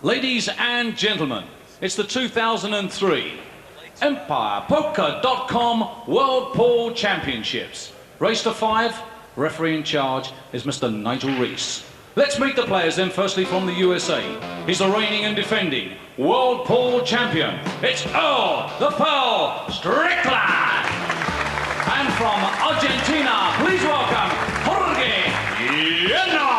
Ladies and gentlemen, it's the 2003 EmpirePoker.com World Pool Championships. Race to 5, referee in charge is Mr. Nigel Reese. Let's meet the players then, firstly from the USA. He's the reigning and defending World Pool Champion. It's Earl the Pearl Strickland. And from Argentina, please welcome Jorge Llanos.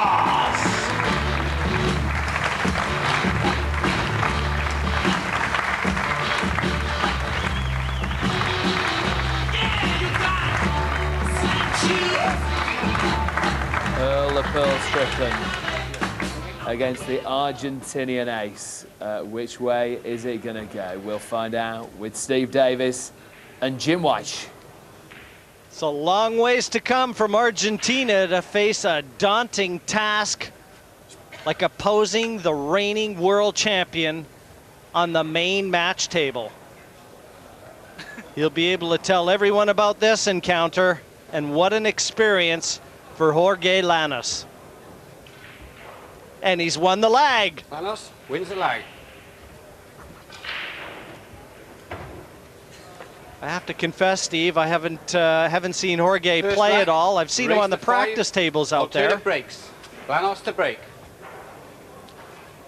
Earl the Pearl Strickland against the Argentinian ace. Which way is it going to go? We'll find out with Steve Davis and Jim White. It's a long ways to come from Argentina to face a daunting task like opposing the reigning world champion on the main match table. He'll be able to tell everyone about this encounter, and what an experience for Jorge Llanos. And he's won the lag. Llanos wins the lag. I have to confess, Steve, I haven't seen Jorge First play lag, at all. I've seen him race on the to 5, practice tables out there. alternate breaks. Llanos to break.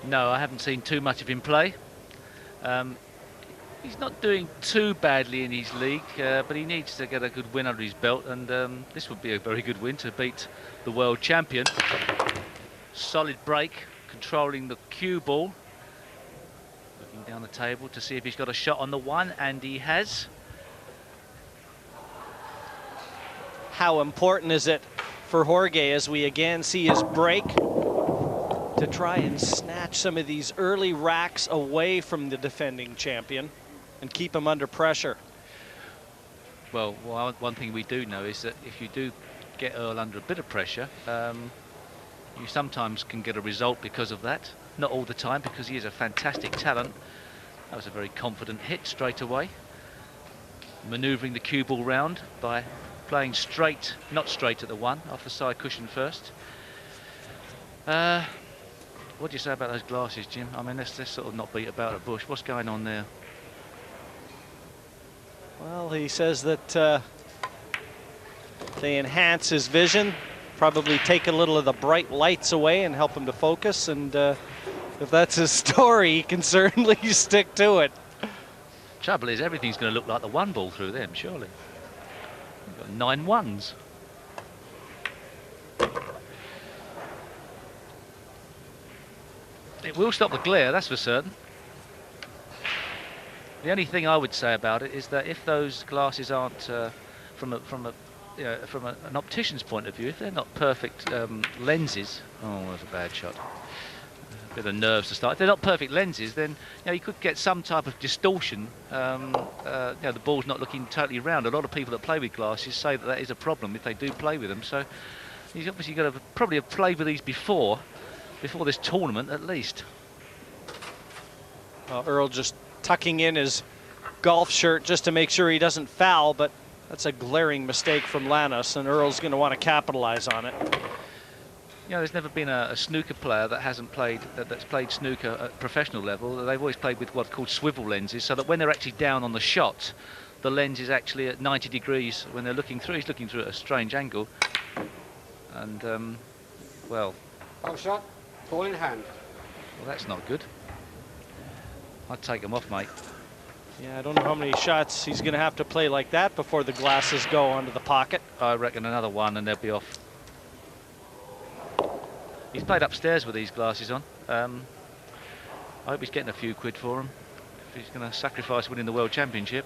No, I haven't seen too much of him play. He's not doing too badly in his league, but he needs to get a good win under his belt, and this would be a very good win to beat the world champion. Solid break, controlling the cue ball. Looking down the table to see if he's got a shot on the one, and he has. How important is it for Jorge, as we again see his break, to try and snatch some of these early racks away from the defending champion and keep him under pressure? Well, one thing we do know is that if you do get Earl under a bit of pressure, you sometimes can get a result because of that. Not all the time, because he is a fantastic talent. That was a very confident hit straight away. Manoeuvring the cue ball round by playing straight, not straight at the one, off the side cushion first. What do you say about those glasses, Jim? I mean, let's sort of not beat about a bush. What's going on there? Well, he says that they enhance his vision, probably take a little of the bright lights away and help him to focus. And if that's his story, he can certainly stick to it. Trouble is, everything's going to look like the one ball through them, surely. You've got 9 ones. It will stop the glare, that's for certain. The only thing I would say about it is that if those glasses aren't, from an optician's point of view, if they're not perfect lenses, oh, that's a bad shot. A bit of nerves to start. If they're not perfect lenses, then you could get some type of distortion. The ball's not looking totally round. A lot of people that play with glasses say that is a problem if they do play with them. So he's obviously got to probably have played with these before this tournament at least. Well, Earl just tucking in his golf shirt just to make sure he doesn't foul, but that's a glaring mistake from Llanos, and Earl's going to want to capitalize on it. There's never been a snooker player that hasn't played, that's played snooker at professional level. They've always played with what's called swivel lenses, so that when they're actually down on the shot, the lens is actually at 90 degrees when they're looking through. He's looking through at a strange angle. And, well... Foul shot, ball in hand. Well, that's not good. I'd take him off, mate. Yeah, I don't know how many shots he's going to have to play like that before the glasses go onto the pocket. I reckon another one and they'll be off. He's played upstairs with these glasses on. I hope he's getting a few quid for them, if he's going to sacrifice winning the World Championship.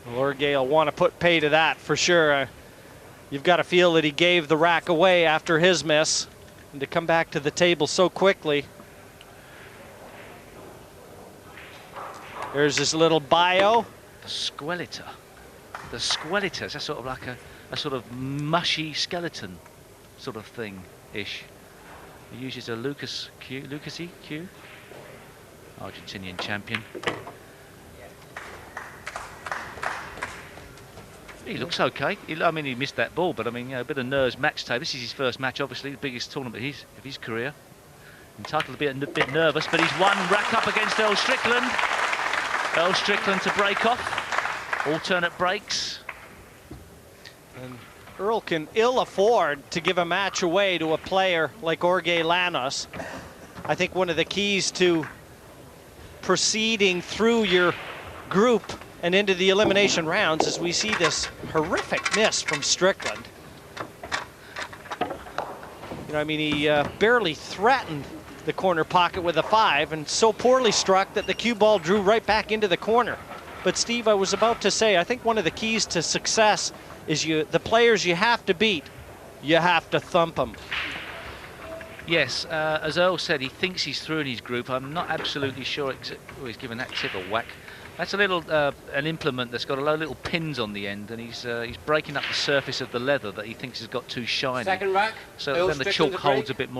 Jorge will want to put pay to that for sure. You've got to feel that he gave the rack away after his miss, and to come back to the table so quickly. There's his little bio. The Squeletta. The Squeletta is sort of like a sort of mushy skeleton sort of thing-ish. He uses a Lucasy cue. Argentinian champion. He looks okay. I mean, he missed that ball, but I mean, you know, a bit of nerves match day. This is his first match, obviously, the biggest tournament of his career. Entitled to be a bit nervous, but he's one rack up against Earl Strickland. Earl Strickland to break off. Alternate breaks. And Earl can ill afford to give a match away to a player like Jorge Llanos. I think one of the keys to proceeding through your group and into the elimination rounds is we see this horrific miss from Strickland. You know, I mean, he barely threatened the corner pocket with a 5 and so poorly struck that the cue ball drew right back into the corner. But Steve, I was about to say, I think one of the keys to success is the players you have to beat, you have to thump them. Yes, as Earl said, he thinks he's through in his group. I'm not absolutely sure he's given that tip a whack. That's a little an implement that's got a lot of little pins on the end, and he's breaking up the surface of the leather that he thinks has got too shiny. Second rack. So Earl then the Strickland chalk to break. holds a bit more.